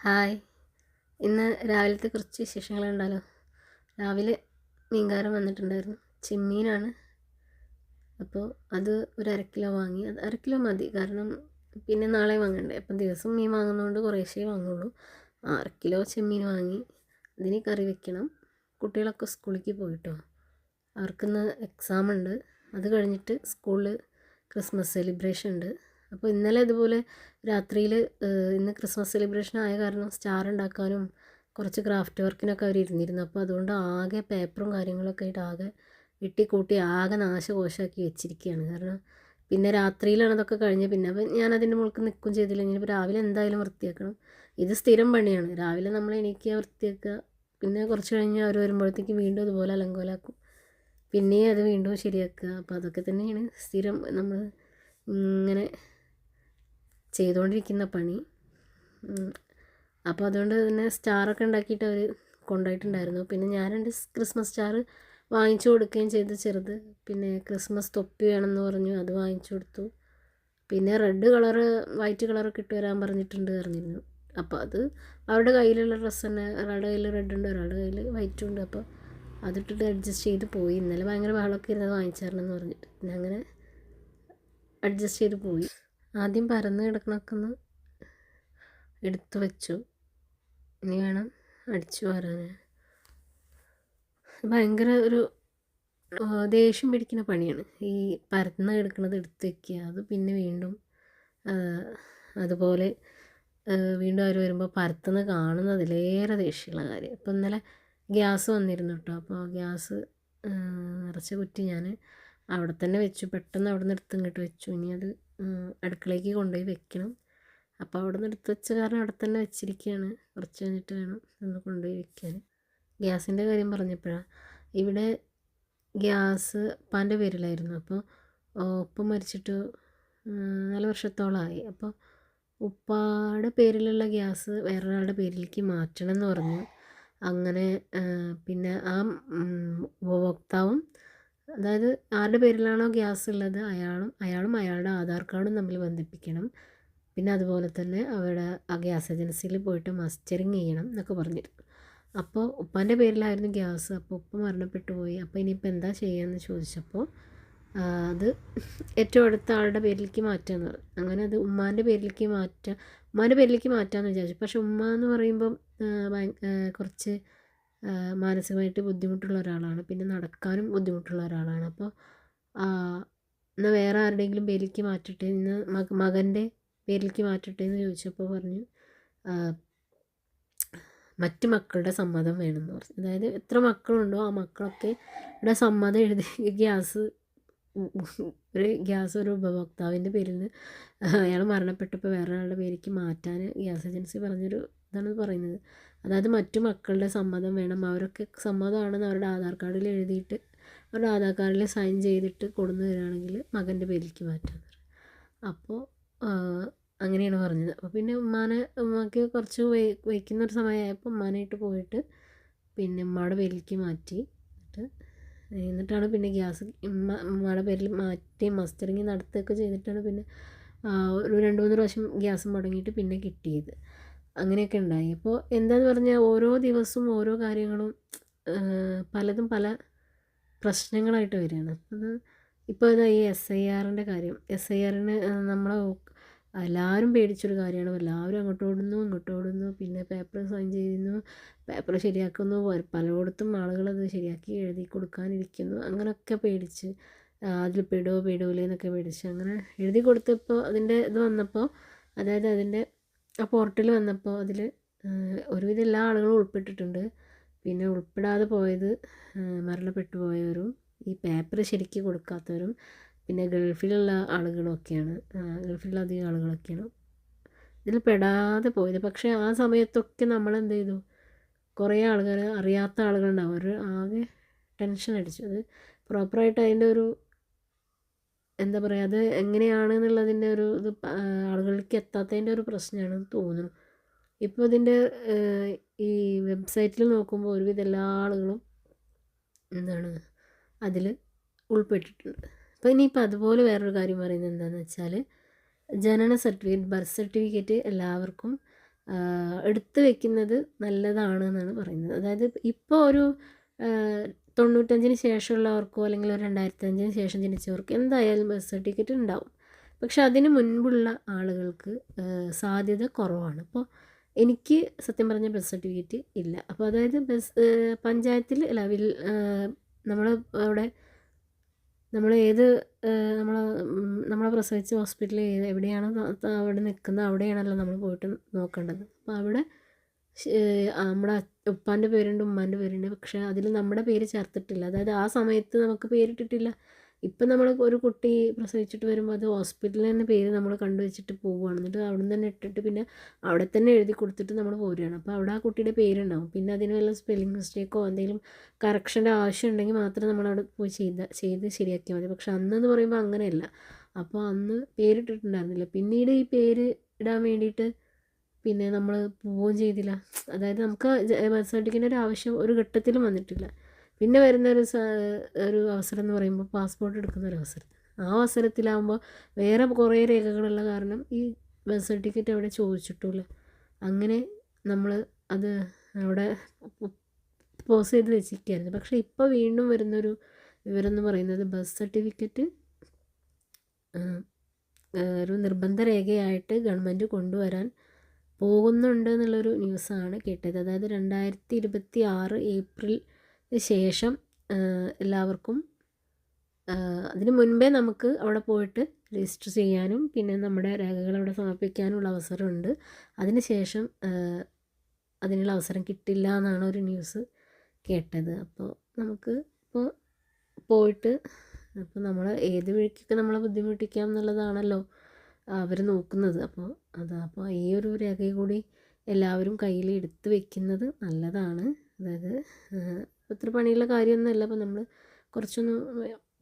Hi. ഇന്ന് രാവിലത്തെ കുറച്ച് വിശേഷങ്ങളുണ്ടല്ലോ. രാവിലെ മീൻകാരൻ വന്നിട്ടുണ്ടായിരുന്നു. ചെമ്മീനാണ്. അപ്പോൾ അത് ഒരു അരക്കിലോ വാങ്ങി. അത് അരക്കിലോ മതി, കാരണം പിന്നെ നാളെ വാങ്ങണ്ടേ. അപ്പം ദിവസം മീൻ വാങ്ങുന്നതുകൊണ്ട് കുറേശ്ശേ വാങ്ങുള്ളൂ. അരക്കിലോ ചെമ്മീൻ വാങ്ങി. അതിന് കറി വെക്കണം. കുട്ടികളൊക്കെ സ്കൂളിലേക്ക് പോയിട്ടോ. അവർക്കിന്ന് എക്സാം ഉണ്ട്. അത് കഴിഞ്ഞിട്ട് സ്കൂളിൽ ക്രിസ്മസ് സെലിബ്രേഷൻ ഉണ്ട്. അപ്പോൾ ഇന്നലെ ഇതുപോലെ രാത്രിയിൽ ഇന്ന് ക്രിസ്മസ് സെലിബ്രേഷൻ ആയ കാരണം സ്റ്റാർ ഉണ്ടാക്കാനും കുറച്ച് ക്രാഫ്റ്റ് വർക്കിനൊക്കെ അവർ ഇരുന്നിരുന്നു. അപ്പോൾ അതുകൊണ്ട് ആകെ പേപ്പറും കാര്യങ്ങളൊക്കെ ആയിട്ട് ആകെ വെട്ടിക്കൂട്ടി ആകെ നാശകോശമാക്കി വെച്ചിരിക്കുകയാണ്. കാരണം പിന്നെ രാത്രിയിലാണ് അതൊക്കെ കഴിഞ്ഞ് പിന്നെ അപ്പം ഞാൻ അതിൻ്റെ മുകളിൽ നിൽക്കും ചെയ്തില്ല. ഇനിയിപ്പോൾ രാവിലെ എന്തായാലും വൃത്തിയാക്കണം. ഇത് സ്ഥിരം പണിയാണ്. രാവിലെ നമ്മൾ എണീക്കുക, വൃത്തിയാക്കുക, പിന്നെ കുറച്ച് കഴിഞ്ഞ് അവർ വരുമ്പോഴത്തേക്ക് വീണ്ടും അതുപോലെ അലങ്കോലാക്കും. പിന്നെ അത് വീണ്ടും ശരിയാക്കുക. അപ്പോൾ അതൊക്കെ തന്നെയാണ് സ്ഥിരം നമ്മൾ ഇങ്ങനെ ചെയ്തുകൊണ്ടിരിക്കുന്ന പണി. അപ്പോൾ അതുകൊണ്ട് തന്നെ സ്റ്റാറൊക്കെ ഉണ്ടാക്കിയിട്ട് അവർ കൊണ്ടുപോയിട്ടുണ്ടായിരുന്നു. പിന്നെ ഞാൻ 2 ക്രിസ്മസ് സ്റ്റാർ വാങ്ങിച്ചു കൊടുക്കുകയും ചെയ്തു, ചെറുത്. പിന്നെ ക്രിസ്മസ് തൊപ്പി വേണമെന്ന് പറഞ്ഞു, അത് വാങ്ങിച്ചു കൊടുത്തു. പിന്നെ റെഡ് കളറ് വൈറ്റ് കളറൊക്കെ ഇട്ട് വരാൻ പറഞ്ഞിരുന്നു. അപ്പോൾ അത് അവരുടെ കയ്യിലുള്ള ഡ്രസ്സ് തന്നെ. ഒരാളുടെ കയ്യിൽ റെഡ് ഉണ്ട്, ഒരാളുടെ കയ്യിൽ വൈറ്റും ഉണ്ട്. അപ്പോൾ അതിട്ടിട്ട് അഡ്ജസ്റ്റ് ചെയ്ത് പോയി. ഇന്നലെ ഭയങ്കര ബഹളമൊക്കെ ഇരുന്നത് വാങ്ങിച്ചു തരണമെന്ന് പറഞ്ഞിട്ട് പിന്നെ അങ്ങനെ അഡ്ജസ്റ്റ് ചെയ്ത് പോയി. ആദ്യം പരന്ന് കിടക്കണൊക്കെ ഒന്ന് എടുത്തു വെച്ചു. ഇനി വേണം അടിച്ചു വാരാൻ. ഭയങ്കര ഒരു ദേഷ്യം പിടിക്കുന്ന പണിയാണ് ഈ പരന്ന് കിടക്കുന്നത് എടുത്ത് വയ്ക്കുക. അത് പിന്നെ വീണ്ടും അതുപോലെ വീണ്ടും അവർ വരുമ്പോൾ പരത്തുന്നത് കാണുന്നതിലേറെ ദേഷ്യമുള്ള കാര്യം. അപ്പോൾ ഇന്നലെ ഗ്യാസ് വന്നിരുന്നു കേട്ടോ. അപ്പോൾ ഗ്യാസ് നിറച്ച കുറ്റി ഞാൻ അവിടെ തന്നെ വെച്ചു. പെട്ടെന്ന് അവിടെ നിന്ന് എടുത്ത് ഇങ്ങോട്ട് വെച്ചു. ഇനി അത് അടുക്കളയ്ക്ക് കൊണ്ടുപോയി വെക്കണം. അപ്പോൾ അവിടെ നിന്ന് എടുത്ത് വെച്ച കാരണം അവിടെ തന്നെ വെച്ചിരിക്കുകയാണ്. കുറച്ച് കഴിഞ്ഞിട്ട് വേണം ഒന്ന് കൊണ്ടുപോയി വെക്കാൻ. ഗ്യാസിൻ്റെ കാര്യം പറഞ്ഞപ്പോഴാണ്, ഇവിടെ ഗ്യാസ് ഉപ്പാൻ്റെ പേരിലായിരുന്നു. അപ്പോൾ ഉപ്പ മരിച്ചിട്ട് 4 വർഷത്തോളമായി. അപ്പോൾ ഉപ്പായുടെ പേരിലുള്ള ഗ്യാസ് വേറൊരാളുടെ പേരിലേക്ക് മാറ്റണം എന്ന് പറഞ്ഞു. അങ്ങനെ പിന്നെ ആ ഉപഭോക്താവും, അതായത് ആരുടെ പേരിലാണോ ഗ്യാസ് ഉള്ളത് അയാളും അയാളുടെ ആധാർ കാർഡും തമ്മിൽ ബന്ധിപ്പിക്കണം. പിന്നെ അതുപോലെ തന്നെ അവിടെ ആ ഗ്യാസ് ഏജൻസിയിൽ പോയിട്ട് മസ്റ്ററിങ് ചെയ്യണം എന്നൊക്കെ പറഞ്ഞിരുന്നു. അപ്പോൾ ഉപ്പാൻ്റെ പേരിലായിരുന്നു ഗ്യാസ്. അപ്പോൾ ഉപ്പ മരണപ്പെട്ടു പോയി. അപ്പോൾ ഇനിയിപ്പോൾ എന്താ ചെയ്യുകയെന്ന് ചോദിച്ചപ്പോൾ അത് ഏറ്റവും അടുത്ത ആളുടെ പേരിലേക്ക് മാറ്റാമെന്ന് പറഞ്ഞു. അങ്ങനെ അത് ഉമ്മാൻ്റെ പേരിലേക്ക് മാറ്റാമെന്ന് വിചാരിച്ചു. പക്ഷെ ഉമ്മ എന്ന് പറയുമ്പം കുറച്ച് മാനസികമായിട്ട് ബുദ്ധിമുട്ടുള്ള ഒരാളാണ്. പിന്നെ നടക്കാനും ബുദ്ധിമുട്ടുള്ള ഒരാളാണ്. അപ്പോൾ എന്നാൽ വേറെ ആരുടെയെങ്കിലും പേരിലേക്ക് മാറ്റട്ടെ, ഇന്ന് മകൻ്റെ പേരിലേക്ക് മാറ്റട്ടെ എന്ന് ചോദിച്ചപ്പോൾ പറഞ്ഞു മറ്റ് മക്കളുടെ സമ്മതം വേണമെന്ന് പറഞ്ഞു. അതായത് എത്ര മക്കളുണ്ടോ ആ മക്കളൊക്കെ ഇവിടെ സമ്മതം എഴുതി ഗ്യാസ് ഒരു ഉപഭോക്താവിൻ്റെ പേരിൽ നിന്ന് അയാൾ മരണപ്പെട്ടപ്പോൾ വേറെ ആളുടെ പേരിലേക്ക് മാറ്റാൻ ഗ്യാസ് ഏജൻസി പറഞ്ഞൊരു ഇതാണ് പറയുന്നത്. അതായത് മറ്റു മക്കളുടെ സമ്മതം വേണം. അവരൊക്കെ സമ്മതമാണെന്ന് അവരുടെ ആധാർ കാർഡിൽ എഴുതിയിട്ട് അവരുടെ ആധാർ കാർഡിൽ സൈൻ ചെയ്തിട്ട് കൊണ്ടുവന്ന് തരികയാണെങ്കിൽ മകൻ്റെ പേരിലേക്ക് മാറ്റാമെന്ന് പറയും. അപ്പോൾ അങ്ങനെയാണ് പറഞ്ഞത്. അപ്പോൾ പിന്നെ ഉമ്മക്ക് കുറച്ച് വയ്ക്കുന്നൊരു സമയമായപ്പോൾ ഉമ്മാനായിട്ട് പോയിട്ട് പിന്നെ ഉമ്മയുടെ പേരിലേക്ക് മാറ്റി. എന്നിട്ടാണ് പിന്നെ ഗ്യാസ് ഉമ്മയുടെ പേരിൽ മാറ്റി മസ്റ്ററിങ് നടത്തുകയൊക്കെ ചെയ്തിട്ടാണ് പിന്നെ ഒരു 2-3 പ്രാവശ്യം ഗ്യാസ് മുടങ്ങിയിട്ട് പിന്നെ കിട്ടിയത്. അങ്ങനെയൊക്കെ ഉണ്ടായി. അപ്പോൾ എന്താന്ന് പറഞ്ഞാൽ ഓരോ ദിവസവും ഓരോ കാര്യങ്ങളും പലതും പല പ്രശ്നങ്ങളായിട്ട് വരികയാണ്. അത് ഇപ്പോൾ ഇതാ ഈ SIRൻ്റെ കാര്യം. SIRന് നമ്മളെ എല്ലാവരും പേടിച്ചൊരു കാര്യമാണ്. എല്ലാവരും അങ്ങോട്ട് ഓടുന്നു ഇങ്ങോട്ട് ഓടുന്നു. പിന്നെ പേപ്പർ സൈൻ ചെയ്യുന്നു, പേപ്പർ ശരിയാക്കുന്നു, പലയിടത്തും ആളുകളത് ശരിയാക്കി എഴുതി കൊടുക്കാനിരിക്കുന്നു. അങ്ങനെയൊക്കെ പേടിച്ച് അതിൽ പെടൂലേ എന്നൊക്കെ പേടിച്ച് അങ്ങനെ എഴുതി കൊടുത്തപ്പോൾ അതിൻ്റെ ഇത് വന്നപ്പോൾ, അതായത് അതിൻ്റെ ആ പോർട്ടൽ വന്നപ്പോൾ അതിൽ ഒരുവിധം എല്ലാ ആളുകളും ഉൾപ്പെട്ടിട്ടുണ്ട്. പിന്നെ ഉൾപ്പെടാതെ പോയത് മരണപ്പെട്ടു പോയവരും ഈ പേപ്പർ ശരിക്ക് കൊടുക്കാത്തവരും പിന്നെ ഗൾഫിലുള്ള ആളുകളൊക്കെയാണ്. ഗൾഫിലുള്ള അധികം ആളുകളൊക്കെയാണ് ഇതിൽ പെടാതെ പോയത്. പക്ഷേ ആ സമയത്തൊക്കെ നമ്മളെന്ത് ചെയ്തു, കുറേ ആളുകൾ അറിയാത്ത ആളുകളുണ്ടാവും. അവർ ആകെ ടെൻഷൻ അടിച്ചു. അത് പ്രോപ്പറായിട്ട് അതിൻ്റെ ഒരു എന്താ പറയുക, അത് എങ്ങനെയാണ് എന്നുള്ളതിൻ്റെ ഒരു ഇത് ആളുകളിലേക്ക് എത്താത്തതിൻ്റെ ഒരു പ്രശ്നമാണെന്ന് തോന്നുന്നു. ഇപ്പോൾ ഇതിൻ്റെ ഈ വെബ്സൈറ്റിൽ നോക്കുമ്പോൾ ഒരുവിധം എല്ലാ ആളുകളും എന്താണ് അതിൽ ഉൾപ്പെട്ടിട്ടുണ്ട്. അപ്പോൾ ഇനിയിപ്പോൾ അതുപോലെ വേറൊരു കാര്യം പറയുന്നത് എന്താണെന്ന് വെച്ചാൽ, ജനന സർട്ടിഫിക്കറ്റ്, ബർത്ത് സർട്ടിഫിക്കറ്റ് എല്ലാവർക്കും എടുത്ത് വെക്കുന്നത് നല്ലതാണ് എന്നാണ് പറയുന്നത്. അതായത് ഇപ്പോൾ ഒരു 95-ന് ശേഷമുള്ളവർക്കോ അല്ലെങ്കിൽ ഒരു 2005-ന് ശേഷം ജനിച്ചവർക്ക് എന്തായാലും ബർത്ത് സർട്ടിഫിക്കറ്റ് ഉണ്ടാവും. പക്ഷെ അതിന് മുൻപുള്ള ആളുകൾക്ക് സാധ്യത കുറവാണ്. അപ്പോൾ എനിക്ക് സത്യം പറഞ്ഞ ബർത്ത് സർട്ടിഫിക്കറ്റ് ഇല്ല. അപ്പോൾ അതായത് പഞ്ചായത്തിൽ അല്ല നമ്മൾ അവിടെ നമ്മൾ ഏത് നമ്മളെ പ്രസവിച്ച ഹോസ്പിറ്റൽ എവിടെയാണോ അവിടെ നിൽക്കുന്നത് അവിടെയാണല്ലോ നമ്മൾ പോയിട്ട് നോക്കേണ്ടത്. അപ്പോൾ അവിടെ നമ്മുടെ ഉപ്പാൻ്റെ പേരുണ്ട്, ഉമ്മാൻ്റെ പേരുണ്ട്. പക്ഷേ അതിൽ നമ്മുടെ പേര് ചേർത്തിട്ടില്ല. അതായത് ആ സമയത്ത് നമുക്ക് പേരിട്ടിട്ടില്ല. ഇപ്പം നമ്മൾ ഒരു കുട്ടി പ്രസവിച്ചിട്ട് വരുമ്പോൾ അത് ഹോസ്പിറ്റലിൽ തന്നെ പേര് നമ്മൾ കണ്ടുവച്ചിട്ട് പോവുകയാണ്. എന്നിട്ട് അവിടെ നിന്ന് തന്നെ ഇട്ടിട്ട് പിന്നെ അവിടെ തന്നെ എഴുതി കൊടുത്തിട്ട് നമ്മൾ പോരുകയാണ്. അപ്പോൾ അവിടെ ആ കുട്ടിയുടെ പേരുണ്ടാവും. പിന്നെ അതിന് വല്ല സ്പെല്ലിംഗ് മിസ്റ്റേക്കോ എന്തെങ്കിലും കറക്ഷൻ്റെ ആവശ്യം ഉണ്ടെങ്കിൽ മാത്രം നമ്മളവിടെ പോയി ചെയ്ത് ശരിയാക്കിയാൽ മതി. പക്ഷെ അന്നെന്ന് പറയുമ്പോൾ അങ്ങനെയല്ല. അപ്പോൾ അന്ന് പേരിട്ടിട്ടുണ്ടായിരുന്നില്ല. പിന്നീട് ഈ പേര് ഇടാൻ വേണ്ടിയിട്ട് പിന്നെ നമ്മൾ പോവുകയും ചെയ്തില്ല. അതായത് നമുക്ക് ബർത്ത് സർട്ടിഫിക്കറ്റിൻ്റെ ഒരു ആവശ്യം ഒരു ഘട്ടത്തിലും വന്നിട്ടില്ല. പിന്നെ വരുന്ന ഒരു അവസരം എന്ന് പറയുമ്പോൾ പാസ്പോർട്ട് എടുക്കുന്ന ഒരു അവസരം. ആ അവസരത്തിലാകുമ്പോൾ വേറെ കുറേ രേഖകളുള്ള കാരണം ഈ ബർത്ത് സർട്ടിഫിക്കറ്റ് അവിടെ ചോദിച്ചിട്ടില്ല. അങ്ങനെ നമ്മൾ അത് അവിടെ പോസ് ചെയ്ത് വെച്ചിരിക്കുകയായിരുന്നു. പക്ഷേ ഇപ്പോൾ വീണ്ടും വരുന്നൊരു വിവരം എന്ന് പറയുന്നത് ബർത്ത് സർട്ടിഫിക്കറ്റ് ഒരു നിർബന്ധ രേഖയായിട്ട് ഗവൺമെൻറ് കൊണ്ടുവരാൻ പോകുന്നുണ്ട് എന്നുള്ളൊരു ന്യൂസാണ് കേട്ടത്. അതായത് 2026 ഏപ്രിൽ ശേഷം എല്ലാവർക്കും അതിന് മുൻപേ നമുക്ക് അവിടെ പോയിട്ട് രജിസ്റ്റർ ചെയ്യാനും പിന്നെ നമ്മുടെ രേഖകൾ അവിടെ സമർപ്പിക്കാനുള്ള അവസരമുണ്ട്. അതിന് ശേഷം അതിനുള്ള അവസരം കിട്ടില്ല എന്നാണ് ഒരു ന്യൂസ് കേട്ടത്. അപ്പോൾ നമുക്ക് ഇപ്പോൾ പോയിട്ട് അപ്പോൾ നമ്മൾ ഏത് വഴിക്കൊക്കെ നമ്മളെ ബുദ്ധിമുട്ടിക്കാം എന്നുള്ളതാണല്ലോ അവർ നോക്കുന്നത്. അപ്പോൾ ഈ ഒരു രേഖ കൂടി എല്ലാവരും കയ്യിൽ എടുത്ത് വെക്കുന്നത് നല്ലതാണ്. അതായത് ഇത്ര പണിയുള്ള കാര്യമൊന്നുമല്ല. അപ്പോൾ നമ്മൾ കുറച്ചൊന്ന്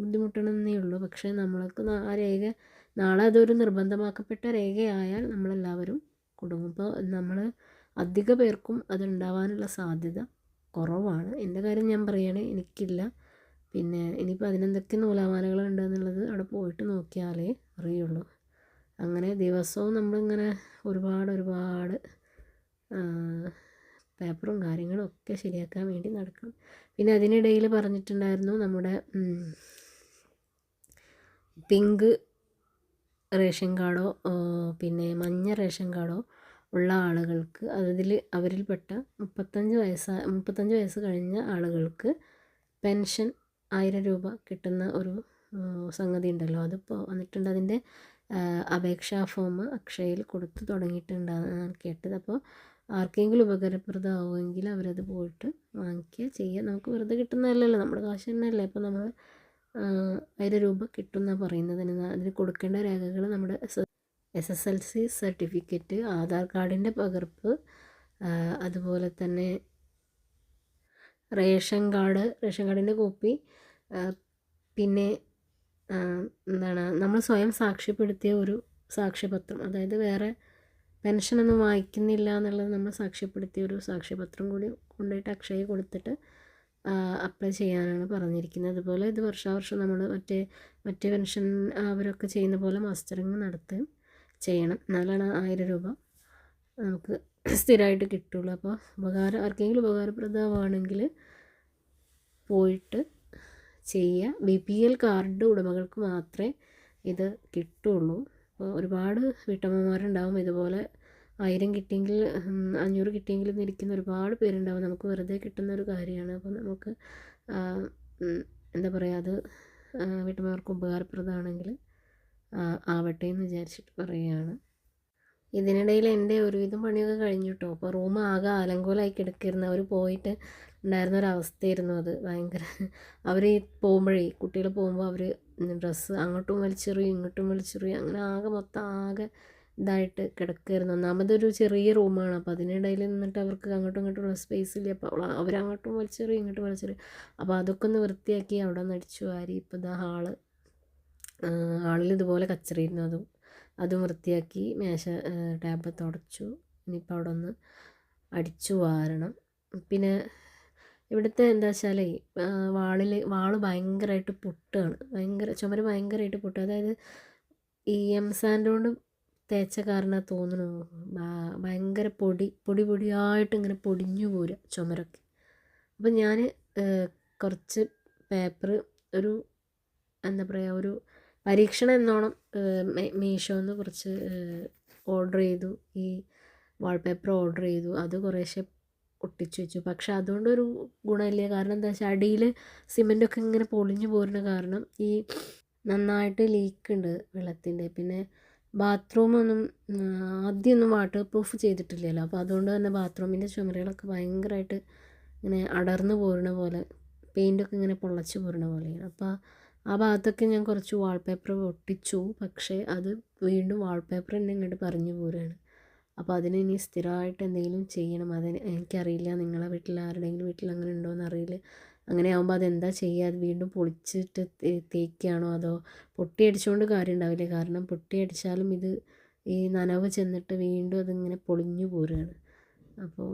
ബുദ്ധിമുട്ടണമെന്നേ ഉള്ളൂ. പക്ഷേ നമ്മൾക്ക് ആ രേഖ നാളെ അതൊരു നിർബന്ധമാക്കപ്പെട്ട രേഖയായാൽ നമ്മളെല്ലാവരും കുടുങ്ങും. അപ്പോൾ നമ്മൾ അധിക പേർക്കും അതുണ്ടാവാനുള്ള സാധ്യത കുറവാണ്. എൻ്റെ കാര്യം ഞാൻ പറയുകയാണ്, എനിക്കില്ല. പിന്നെ ഇനിയിപ്പോൾ അതിനെന്തൊക്കെ നൂലാമാലകളുണ്ട് എന്നുള്ളത് അവിടെ പോയിട്ട് നോക്കിയാലേ അറിയുള്ളൂ. അങ്ങനെ ദിവസവും നമ്മളിങ്ങനെ ഒരുപാട് പേപ്പറും കാര്യങ്ങളും ഒക്കെ ശരിയാക്കാൻ വേണ്ടി നടക്കണം. പിന്നെ അതിനിടയിൽ പറഞ്ഞിട്ടുണ്ടായിരുന്നു നമ്മുടെ പിങ്ക് റേഷൻ കാർഡോ പിന്നെ മഞ്ഞ റേഷൻ കാർഡോ ഉള്ള ആളുകൾക്ക് അവരിൽപ്പെട്ട 35 വയസ്സ് കഴിഞ്ഞ ആളുകൾക്ക് പെൻഷൻ 1000 രൂപ കിട്ടുന്ന ഒരു സംഗതി ഉണ്ടല്ലോ, അതിപ്പോൾ വന്നിട്ടുണ്ട്. അതിൻ്റെ അപേക്ഷാ ഫോം അക്ഷയയിൽ കൊടുത്ത് തുടങ്ങിയിട്ടുണ്ടെന്നാണ് കേട്ടത്. അപ്പോൾ ആർക്കെങ്കിലും ഉപകാരപ്രദമാവുമെങ്കിൽ അവരത് പോയിട്ട് വാങ്ങിക്കുക ചെയ്യുക. നമുക്ക് വെറുതെ കിട്ടുന്നതല്ലല്ലോ, നമ്മുടെ കാശ് തന്നെയല്ലേ. അപ്പോൾ നമ്മൾ 1000 രൂപ കിട്ടുമെന്നാണ് പറയുന്നത്. അതിന് കൊടുക്കേണ്ട രേഖകൾ നമ്മുടെ SSLC സർട്ടിഫിക്കറ്റ്, ആധാർ കാർഡിൻ്റെ പകർപ്പ്, അതുപോലെ തന്നെ റേഷൻ കാർഡിൻ്റെ കോപ്പി, പിന്നെ നമ്മൾ സ്വയം സാക്ഷ്യപ്പെടുത്തിയ ഒരു സാക്ഷ്യപത്രം, അതായത് വേറെ പെൻഷനൊന്നും വാങ്ങിക്കുന്നില്ല എന്നുള്ളത് നമ്മൾ സാക്ഷ്യപ്പെടുത്തിയ ഒരു സാക്ഷ്യപത്രം കൂടി കൊണ്ടുപോയിട്ട് അക്ഷയയിൽ കൊടുത്തിട്ട് അപ്ലൈ ചെയ്യാനാണ് പറഞ്ഞിരിക്കുന്നത്. അതുപോലെ ഇത് വർഷാവർഷം നമ്മൾ മറ്റേ പെൻഷൻ അവരൊക്കെ ചെയ്യുന്ന പോലെ മസ്റ്ററിങ് നടത്തുകയും ചെയ്യണം. എന്നാലാണ് 1000 രൂപ നമുക്ക് സ്ഥിരമായിട്ട് കിട്ടുള്ളൂ. അപ്പോൾ ആർക്കെങ്കിലും ഉപകാരപ്രദമാണെങ്കിൽ പോയിട്ട് ചെയ്യുക. BPL കാർഡ് ഉടമകൾക്ക് മാത്രമേ ഇത് കിട്ടുള്ളൂ. അപ്പോൾ ഒരുപാട് വീട്ടമ്മമാരുണ്ടാവും ഇതുപോലെ 1000 കിട്ടിയെങ്കിൽ 500 കിട്ടിയെങ്കിൽ എന്നിരിക്കുന്ന ഒരുപാട് പേരുണ്ടാവും. നമുക്ക് വെറുതെ കിട്ടുന്ന ഒരു കാര്യമാണ്. അപ്പോൾ നമുക്ക് എന്താ പറയുക, അത് വീട്ടമ്മമാർക്ക് ഉപകാരപ്രദമാണെങ്കിൽ ആവട്ടെ എന്ന് വിചാരിച്ചിട്ട് പറയുകയാണ്. ഇതിനിടയിൽ എൻ്റെ ഒരുവിധം പണിയൊക്കെ കഴിഞ്ഞു കേട്ടോ. അപ്പോൾ റൂം ആകെ അലങ്കോലമായി കിടക്കിയിരുന്നു. അവർ പോയിട്ട് ഉണ്ടായിരുന്ന ഒരവസ്ഥയായിരുന്നു അത്. ഭയങ്കര അവർ കുട്ടികൾ പോകുമ്പോൾ അവർ ഡ്രസ്സ് അങ്ങോട്ടും വലിച്ചെറിയും ഇങ്ങോട്ടും വലിച്ചെറിയും, അങ്ങനെ മൊത്തം ഇതായിട്ട് കിടക്കുമായിരുന്നു. ഒന്നാമതൊരു ചെറിയ റൂമാണ്. അപ്പോൾ അതിനിടയിൽ നിന്നിട്ട് അവർക്ക് അങ്ങോട്ടും ഇങ്ങോട്ടുള്ള സ്പേസ് ഇല്ല. അപ്പോൾ അവരങ്ങോട്ടും വലിച്ചെറിയും ഇങ്ങോട്ടും വലിച്ചെറിയും. അപ്പോൾ അതൊക്കെ ഒന്ന് വൃത്തിയാക്കി അവിടെ നിന്ന് അടിച്ചു വാരി. ഇപ്പോൾ ഇതാ ഹാളിൽ ഇതുപോലെ കച്ചറിയിരുന്നു. അതും വൃത്തിയാക്കി ടാബ് തുടച്ചു. ഇനിയിപ്പോൾ അവിടെ ഒന്ന് അടിച്ചു വാരണം. പിന്നെ ഇവിടുത്തെ എന്താ വെച്ചാലേ വാള് ഭയങ്കരമായിട്ട് പൊട്ടുകയാണ്. ചുമര് ഭയങ്കരമായിട്ട് പൊട്ടുക. അതായത് ഈ സാൻഡ് കൊണ്ട് തേച്ച കാരണം തോന്നുന്നു ഭയങ്കര പൊടിയായിട്ട് ഇങ്ങനെ പൊടിഞ്ഞു പോരുക ചുമരൊക്കെ. അപ്പം ഞാൻ കുറച്ച് പേപ്പർ ഒരു എന്താ പറയുക, ഒരു പരീക്ഷണം എന്നോണം മീഷോന്ന് കുറച്ച് ഓർഡർ ചെയ്തു. ഈ വാൾപേപ്പർ ഓർഡർ ചെയ്തു. അത് കുറേശ്ശെ ഒട്ടിച്ചു വെച്ചു. പക്ഷെ അതുകൊണ്ടൊരു ഗുണമില്ല. കാരണം എന്താ വെച്ചാൽ അടിയിൽ സിമെൻറ്റൊക്കെ ഇങ്ങനെ പൊളിഞ്ഞു പോരുന്ന കാരണം ഈ നന്നായിട്ട് ലീക്കുണ്ട് വെള്ളത്തിൻ്റെ. പിന്നെ ബാത്റൂമൊന്നും ആദ്യമൊന്നും വാട്ടർ പ്രൂഫ് ചെയ്തിട്ടില്ലല്ലോ. അപ്പോൾ അതുകൊണ്ട് തന്നെ ബാത്റൂമിൻ്റെ ചുമരുകളൊക്കെ ഭയങ്കരമായിട്ട് ഇങ്ങനെ അടർന്നു പോരുന്ന പോലെ, പെയിൻറ്റൊക്കെ ഇങ്ങനെ പൊള്ളച്ച് പോരുന്ന പോലെയാണ്. അപ്പോൾ ആ ഭാഗത്തൊക്കെ ഞാൻ കുറച്ച് വാൾപേപ്പർ ഒട്ടിച്ചു. പക്ഷേ അത് വീണ്ടും വാൾപേപ്പർ തന്നെ ഇങ്ങോട്ട് പറഞ്ഞു പോരുകയാണ്. അപ്പോൾ അതിന് ഇനി സ്ഥിരമായിട്ട് എന്തെങ്കിലും ചെയ്യണം. അതിന് എനിക്കറിയില്ല, നിങ്ങളെ വീട്ടിൽ ആരുടെയെങ്കിലും വീട്ടിൽ അങ്ങനെ ഉണ്ടോയെന്ന് അറിയില്ല. അങ്ങനെ ആകുമ്പോൾ അതെന്താ ചെയ്യുക, അത് വീണ്ടും പൊളിച്ചിട്ട് തേക്കുകയാണോ അതോ പൊട്ടിയടിച്ചുകൊണ്ട് കാര്യം ഉണ്ടാവില്ല. കാരണം പൊട്ടിയടിച്ചാലും ഇത് ഈ നനവ് ചെന്നിട്ട് വീണ്ടും അതിങ്ങനെ പൊളിഞ്ഞു പോരുകയാണ്. അപ്പോൾ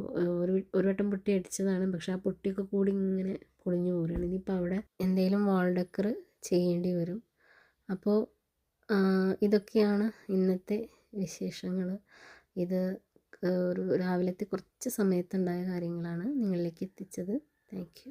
ഒരു വട്ടം പൊട്ടി അടിച്ചതാണ്, പക്ഷെ ആ പൊട്ടിയൊക്കെ കൂടി ഇങ്ങനെ പൊളിഞ്ഞു പോരുകയാണ്. ഇനിയിപ്പോൾ അവിടെ എന്തെങ്കിലും വാൾ ഡെക്കർ ചെയ്യേണ്ടി വരും. അപ്പോൾ ഇതൊക്കെയാണ് ഇന്നത്തെ വിശേഷങ്ങൾ. ഇത് ഒരു രാവിലത്തെ കുറച്ച് സമയത്തുണ്ടായ കാര്യങ്ങളാണ് നിങ്ങളിലേക്ക് എത്തിച്ചത്. Thank you.